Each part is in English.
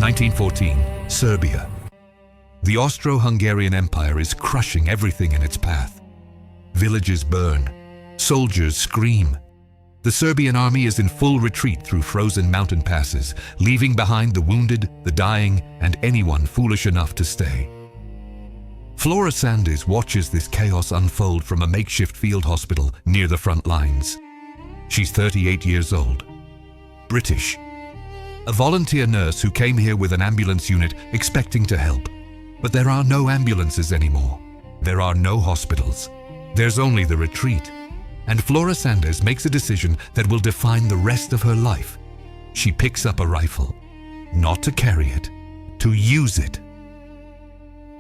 1914, Serbia. The Austro-Hungarian Empire is crushing everything in its path. Villages burn. Soldiers scream. The Serbian army is in full retreat through frozen mountain passes, leaving behind the wounded, the dying, and anyone foolish enough to stay. Flora Sandes watches this chaos unfold from a makeshift field hospital near the front lines. She's 38 years old. British. A volunteer nurse who came here with an ambulance unit expecting to help. But there are no ambulances anymore. There are no hospitals. There's only the retreat. And Flora Sandes makes a decision that will define the rest of her life. She picks up a rifle. Not to carry it, to use it.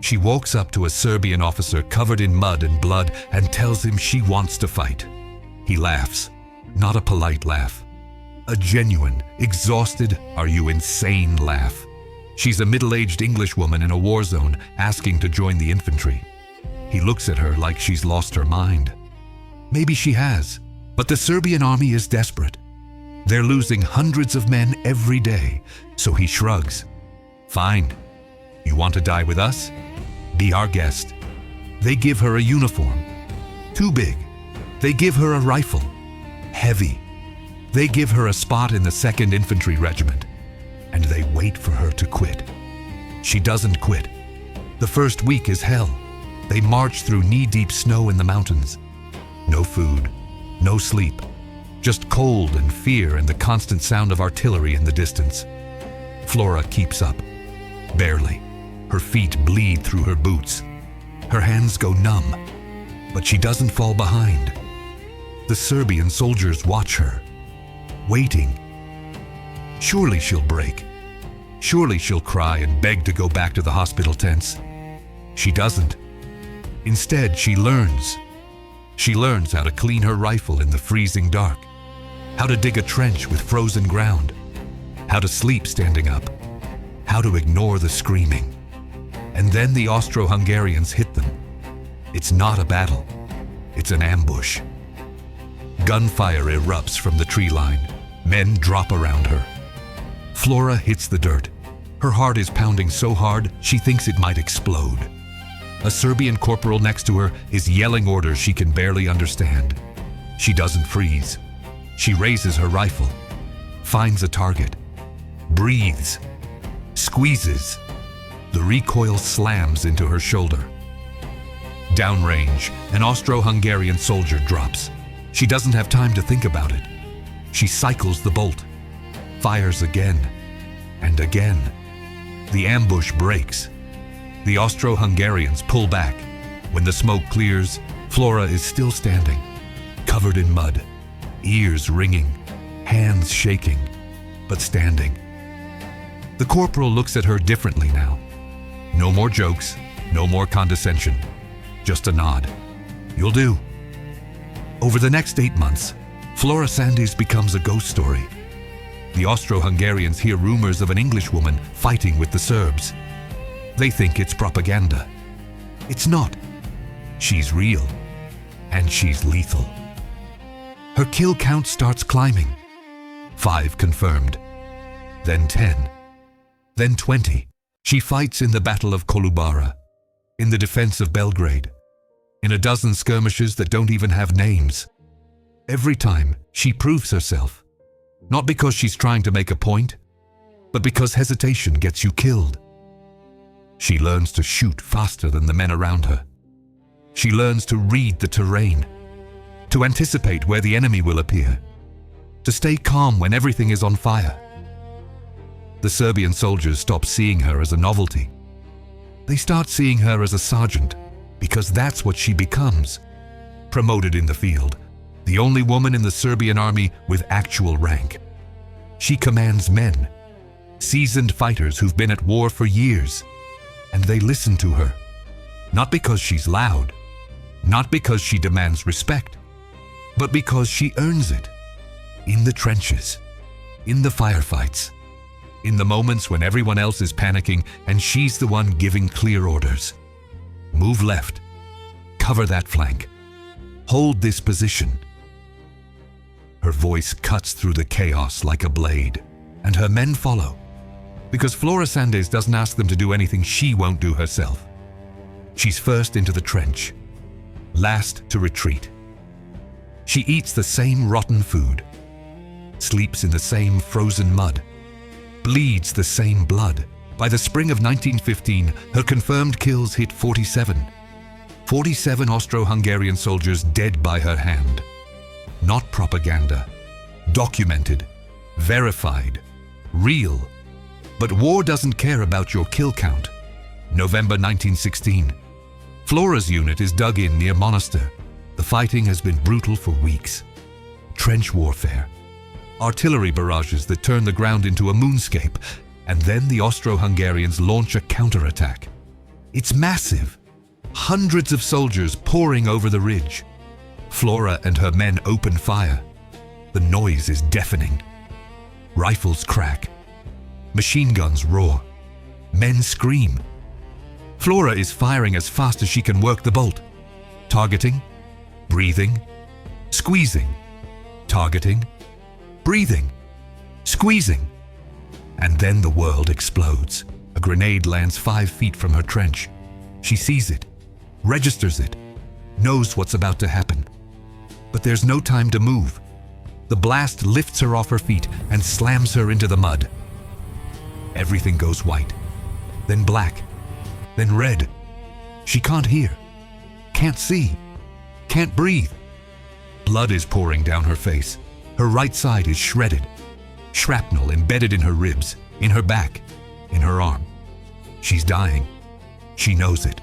She walks up to a Serbian officer covered in mud and blood and tells him she wants to fight. He laughs. Not a polite laugh. A genuine, exhausted, are you insane laugh. She's a middle-aged English woman in a war zone asking to join the infantry. He looks at her like she's lost her mind. Maybe she has, but the Serbian army is desperate. They're losing hundreds of men every day, so he shrugs. Fine. You want to die with us? Be our guest. They give her a uniform. Too big. They give her a rifle. Heavy. They give her a spot in the 2nd Infantry Regiment. And they wait for her to quit. She doesn't quit. The first week is hell. They march through knee-deep snow in the mountains. No food, no sleep, just cold and fear and the constant sound of artillery in the distance. Flora keeps up. Barely. Her feet bleed through her boots. Her hands go numb, but she doesn't fall behind. The Serbian soldiers watch her, waiting. Surely she'll break. Surely she'll cry and beg to go back to the hospital tents. She doesn't. Instead, she learns. She learns how to clean her rifle in the freezing dark, how to dig a trench with frozen ground, how to sleep standing up, how to ignore the screaming. And then the Austro-Hungarians hit them. It's not a battle. It's an ambush. Gunfire erupts from the tree line. Men drop around her. Flora hits the dirt. Her heart is pounding so hard, she thinks it might explode. A Serbian corporal next to her is yelling orders she can barely understand. She doesn't freeze. She raises her rifle, finds a target, breathes, squeezes. The recoil slams into her shoulder. Downrange, an Austro-Hungarian soldier drops. She doesn't have time to think about it. She cycles the bolt, fires again and again. The ambush breaks. The Austro-Hungarians pull back. When the smoke clears, Flora is still standing, covered in mud, ears ringing, hands shaking, but standing. The corporal looks at her differently now. No more jokes, no more condescension, just a nod. You'll do. Over the next 8 months, Flora Sandes becomes a ghost story. The Austro-Hungarians hear rumors of an English woman fighting with the Serbs. They think it's propaganda. It's not. She's real, and she's lethal. Her kill count starts climbing. 5 confirmed, then 10, then 20. She fights in the Battle of Kolubara, in the defense of Belgrade, in a dozen skirmishes that don't even have names. Every time, she proves herself, not because she's trying to make a point, but because hesitation gets you killed. She learns to shoot faster than the men around her. She learns to read the terrain, to anticipate where the enemy will appear, to stay calm when everything is on fire. The Serbian soldiers stop seeing her as a novelty. They start seeing her as a sergeant, because that's what she becomes. Promoted in the field, the only woman in the Serbian army with actual rank. She commands men, seasoned fighters who've been at war for years, and they listen to her. Not because she's loud, not because she demands respect, but because she earns it. In the trenches, in the firefights, in the moments when everyone else is panicking and she's the one giving clear orders. Move left, cover that flank, hold this position. Her voice cuts through the chaos like a blade, and her men follow. because Flora Sandes doesn't ask them to do anything she won't do herself. She's first into the trench, last to retreat. She eats the same rotten food, sleeps in the same frozen mud, bleeds the same blood. By the spring of 1915, her confirmed kills hit 47. 47 Austro-Hungarian soldiers dead by her hand. Not propaganda. Documented. Verified. Real. But war doesn't care about your kill count. November 1916. Flora's unit is dug in near Monastir. The fighting has been brutal for weeks. Trench warfare. Artillery barrages that turn the ground into a moonscape, and then the Austro-Hungarians launch a counterattack. It's massive. Hundreds of soldiers pouring over the ridge. Flora and her men open fire. The noise is deafening. Rifles crack. Machine guns roar. Men scream. Flora is firing as fast as she can work the bolt. Targeting, breathing, squeezing, targeting, breathing, squeezing. And then the world explodes. A grenade lands 5 feet from her trench. She sees it, registers it, knows what's about to happen. But there's no time to move. The blast lifts her off her feet and slams her into the mud. Everything goes white, then black, then red. She can't hear, can't see, can't breathe. Blood is pouring down her face. Her right side is shredded. Shrapnel embedded in her ribs, in her back, in her arm. She's dying. She knows it.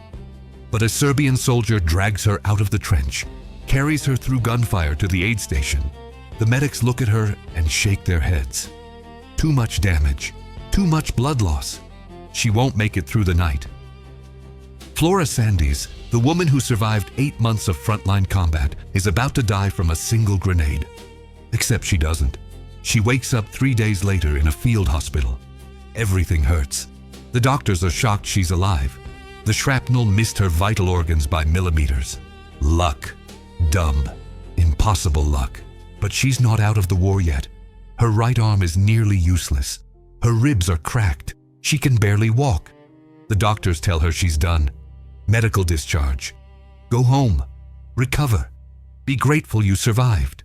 But a Serbian soldier drags her out of the trench, carries her through gunfire to the aid station. The medics look at her and shake their heads. Too much damage, too much blood loss. She won't make it through the night. Flora Sandes, the woman who survived 8 months of frontline combat, is about to die from a single grenade. Except she doesn't. She wakes up 3 days later in a field hospital. Everything hurts. The doctors are shocked she's alive. The shrapnel missed her vital organs by millimeters. Luck. Dumb. Impossible luck. But she's not out of the war yet. Her right arm is nearly useless. Her ribs are cracked. She can barely walk. The doctors tell her she's done. Medical discharge. Go home. Recover. Be grateful you survived.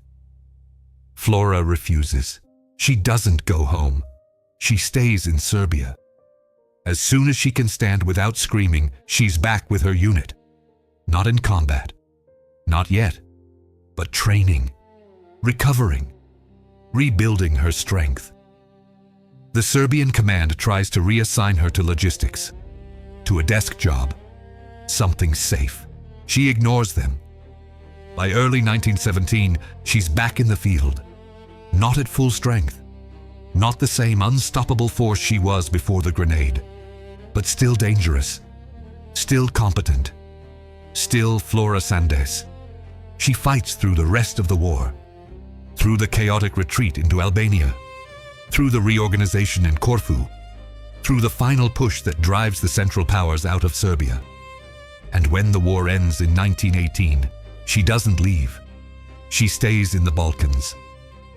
Flora refuses. She doesn't go home. She stays in Serbia. As soon as she can stand without screaming, she's back with her unit. Not in combat. Not yet. But training. Recovering. Rebuilding her strength. The Serbian command tries to reassign her to logistics. To a desk job. Something safe. She ignores them. By early 1917, she's back in the field. Not at full strength. Not the same unstoppable force she was before the grenade. But still dangerous. Still competent. Still Flora Sandes. She fights through the rest of the war. Through the chaotic retreat into Albania. Through the reorganization in Corfu. Through the final push that drives the Central Powers out of Serbia. And when the war ends in 1918, she doesn't leave. She stays in the Balkans.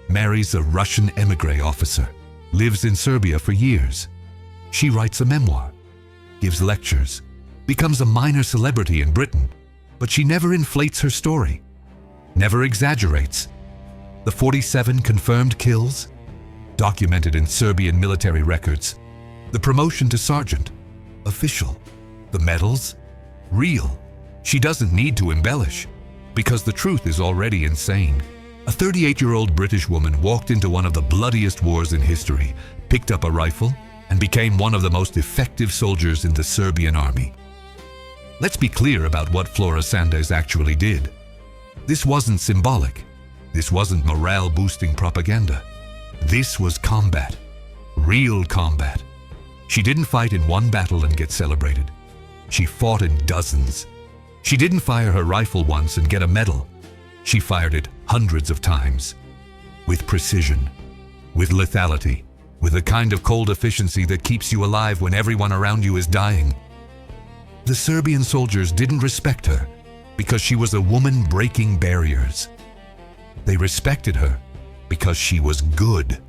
Marries a Russian émigré officer. Lives in Serbia for years. She writes a memoir. Gives lectures. Becomes a minor celebrity in Britain. But she never inflates her story. Never exaggerates. The 47 confirmed kills, documented in Serbian military records. The promotion to sergeant, official. The medals, real. She doesn't need to embellish, because the truth is already insane. A 38-year-old British woman walked into one of the bloodiest wars in history, picked up a rifle, and became one of the most effective soldiers in the Serbian Army. Let's be clear about what Flora Sandes actually did. This wasn't symbolic. This wasn't morale-boosting propaganda. This was combat. Real combat. She didn't fight in one battle and get celebrated. She fought in dozens. She didn't fire her rifle once and get a medal. She fired it hundreds of times. With precision. With lethality. With a kind of cold efficiency that keeps you alive when everyone around you is dying. The Serbian soldiers didn't respect her because she was a woman breaking barriers. They respected her because she was good.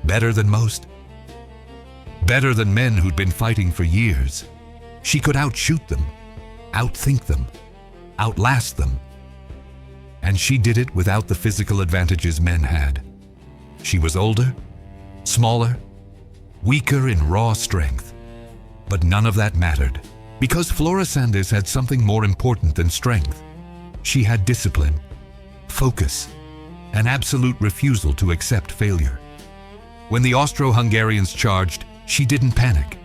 Better than most. better than men who'd been fighting for years. She could outshoot them, outthink them, outlast them. And she did it without the physical advantages men had. She was older, smaller, weaker in raw strength. But none of that mattered, because Flora Sandes had something more important than strength. She had discipline, focus, an absolute refusal to accept failure. When the Austro-Hungarians charged, she didn't panic.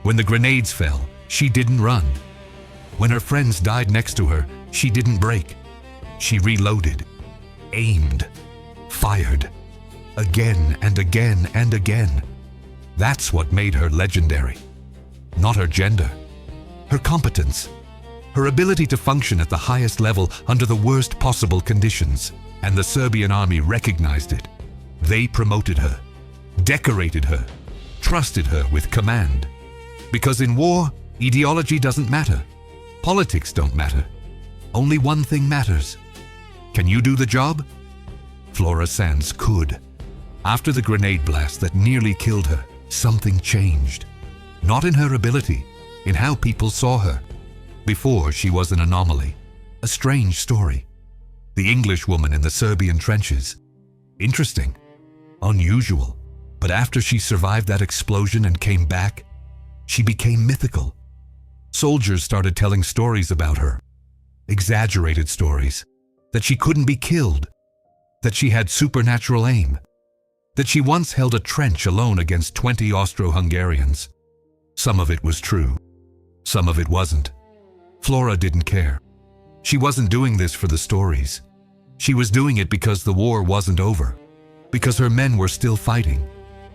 When the grenades fell, she didn't run. When her friends died next to her, she didn't break. She reloaded, aimed, fired, again and again and again. That's what made her legendary. Not her gender, her competence, her ability to function at the highest level under the worst possible conditions. And the Serbian army recognized it. They promoted her, decorated her, trusted her with command. Because in war, ideology doesn't matter. Politics don't matter. Only one thing matters. Can you do the job? Flora Sandes could. After the grenade blast that nearly killed her, something changed. Not in her ability, in how people saw her. Before, she was an anomaly, a strange story. The English woman in the Serbian trenches. Interesting, unusual. But after she survived that explosion and came back, she became mythical. Soldiers started telling stories about her. Exaggerated stories. That she couldn't be killed. That she had supernatural aim. That she once held a trench alone against 20 Austro-Hungarians. Some of it was true. Some of it wasn't. Flora didn't care. She wasn't doing this for the stories. She was doing it because the war wasn't over. Because her men were still fighting.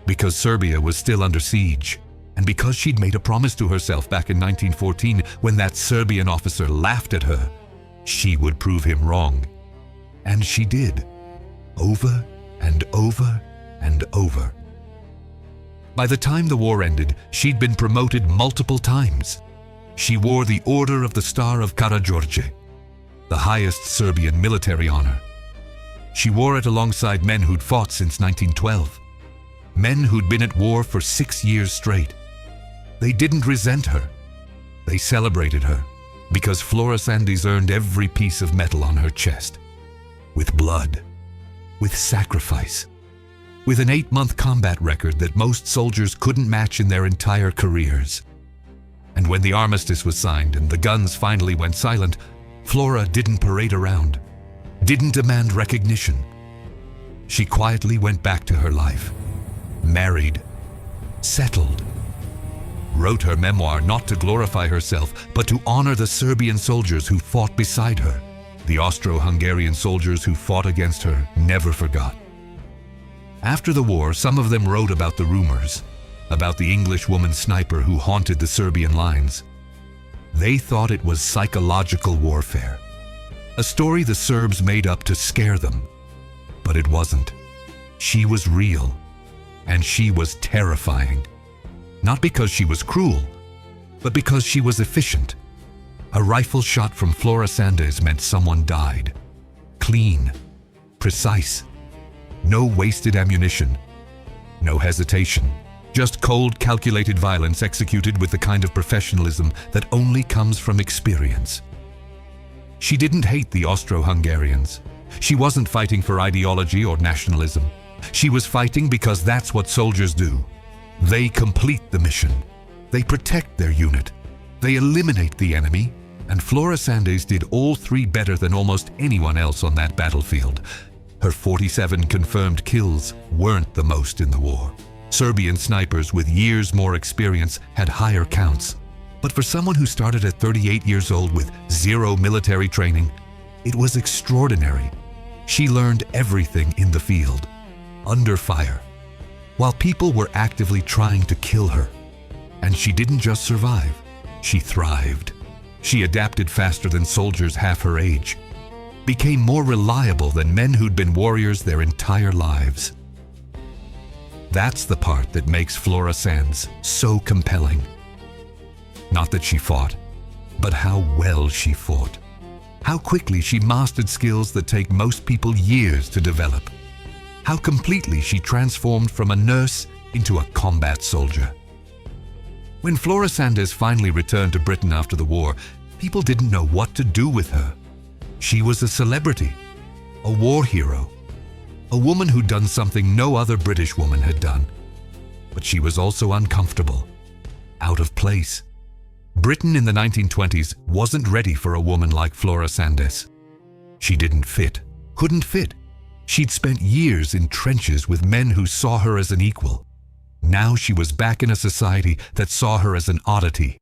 Because Serbia was still under siege. And because she'd made a promise to herself back in 1914 when that Serbian officer laughed at her, she would prove him wrong. And she did. Over and over and over. By the time the war ended, she'd been promoted multiple times. She wore the Order of the Star of Karađorđe, the highest Serbian military honor. She wore it alongside men who'd fought since 1912. Men who'd been at war for 6 years straight. They didn't resent her. They celebrated her, because Flora Sandes earned every piece of metal on her chest. With blood. With sacrifice. With an 8-month combat record that most soldiers couldn't match in their entire careers. And when the armistice was signed and the guns finally went silent, Flora didn't parade around, didn't demand recognition. She quietly went back to her life, married, settled, wrote her memoir not to glorify herself, but to honor the Serbian soldiers who fought beside her. The Austro-Hungarian soldiers who fought against her never forgot. After the war, some of them wrote about the rumors, about the English woman sniper who haunted the Serbian lines. They thought it was psychological warfare, a story the Serbs made up to scare them. But it wasn't. She was real, and she was terrifying. Not because she was cruel, but because she was efficient. A rifle shot from Flora Sandes meant someone died. Clean, precise, no wasted ammunition, no hesitation. Just cold, calculated violence executed with the kind of professionalism that only comes from experience. She didn't hate the Austro-Hungarians. She wasn't fighting for ideology or nationalism. She was fighting because that's what soldiers do. They complete the mission. They protect their unit. They eliminate the enemy. And Flora Sandes did all three better than almost anyone else on that battlefield. Her 47 confirmed kills weren't the most in the war. Serbian snipers with years more experience had higher counts. But for someone who started at 38 years old with zero military training, it was extraordinary. She learned everything in the field, under fire, while people were actively trying to kill her. And she didn't just survive, she thrived. She adapted faster than soldiers half her age, became more reliable than men who'd been warriors their entire lives. That's the part that makes Flora Sandes so compelling. Not that she fought, but how well she fought. How quickly she mastered skills that take most people years to develop. How completely she transformed from a nurse into a combat soldier. When Flora Sandes finally returned to Britain after the war, people didn't know what to do with her. She was a celebrity, a war hero, a woman who'd done something no other British woman had done. But she was also uncomfortable, out of place. Britain in the 1920s wasn't ready for a woman like Flora Sandes. She didn't fit, couldn't fit. She'd spent years in trenches with men who saw her as an equal. Now she was back in a society that saw her as an oddity,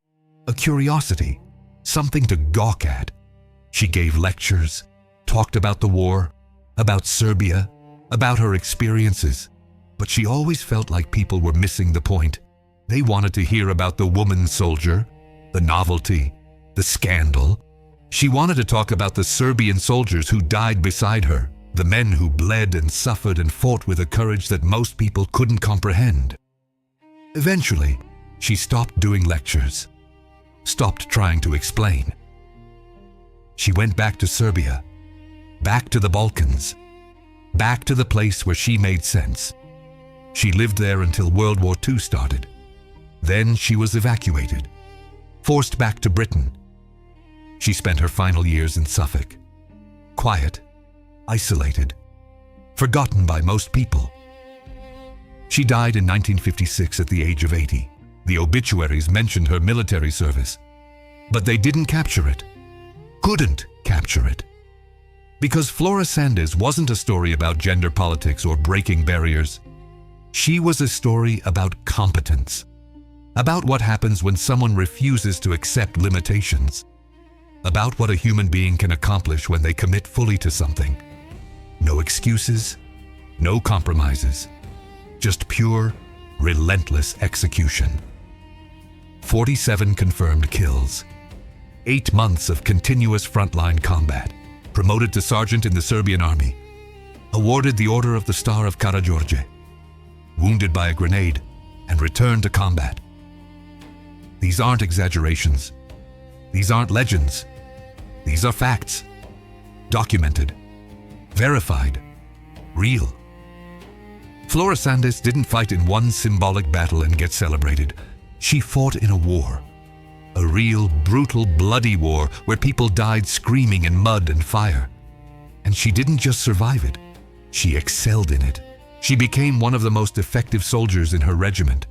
a curiosity, something to gawk at. She gave lectures, talked about the war, about Serbia, about her experiences. But she always felt like people were missing the point. They wanted to hear about the woman soldier, the novelty, the scandal. She wanted to talk about the Serbian soldiers who died beside her, the men who bled and suffered and fought with a courage that most people couldn't comprehend. Eventually, she stopped doing lectures, stopped trying to explain. She went back to Serbia, back to the Balkans, back to the place where she made sense. She lived there until World War II started. Then she was evacuated, forced back to Britain. She spent her final years in Suffolk, quiet, isolated, forgotten by most people. She died in 1956 at the age of 80. The obituaries mentioned her military service, but they didn't capture it, couldn't capture it. Because Flora Sandes wasn't a story about gender politics or breaking barriers. She was a story about competence, about what happens when someone refuses to accept limitations, about what a human being can accomplish when they commit fully to something. No excuses, no compromises, just pure, relentless execution. 47 confirmed kills, 8 months of continuous frontline combat, promoted to sergeant in the Serbian Army, awarded the Order of the Star of Karađorđe, wounded by a grenade, and returned to combat. These aren't exaggerations. These aren't legends. These are facts. Documented, verified, real. Flora Sandes didn't fight in one symbolic battle and get celebrated. She fought in a war. A real, brutal, bloody war where people died screaming in mud and fire. And she didn't just survive it. She excelled in it. She became one of the most effective soldiers in her regiment.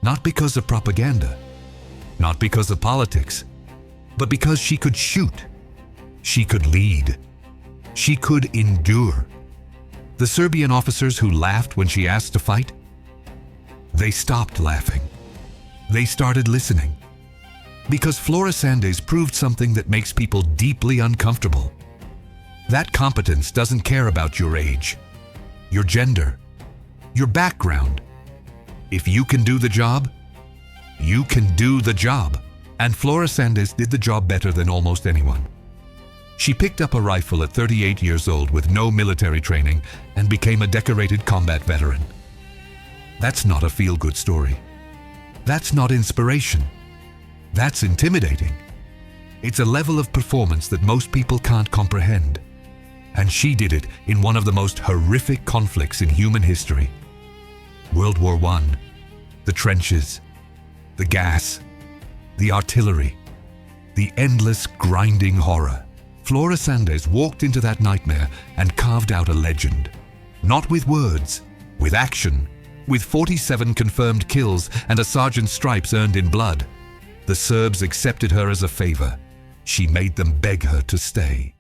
Not because of propaganda, not because of politics, but because she could shoot. She could lead. She could endure. The Serbian officers who laughed when she asked to fight, they stopped laughing. They started listening. Because Flora Sandes proved something that makes people deeply uncomfortable. That competence doesn't care about your age, your gender, your background. If you can do the job, you can do the job. And Flora Sandes did the job better than almost anyone. She picked up a rifle at 38 years old with no military training and became a decorated combat veteran. That's not a feel-good story. That's not inspiration. That's intimidating. It's a level of performance that most people can't comprehend. And she did it in one of the most horrific conflicts in human history. World War I, the trenches, the gas, the artillery, the endless grinding horror. Flora Sandes walked into that nightmare and carved out a legend. Not with words, with action, with 47 confirmed kills and a sergeant's stripes earned in blood. The Serbs accepted her as a favor. She made them beg her to stay.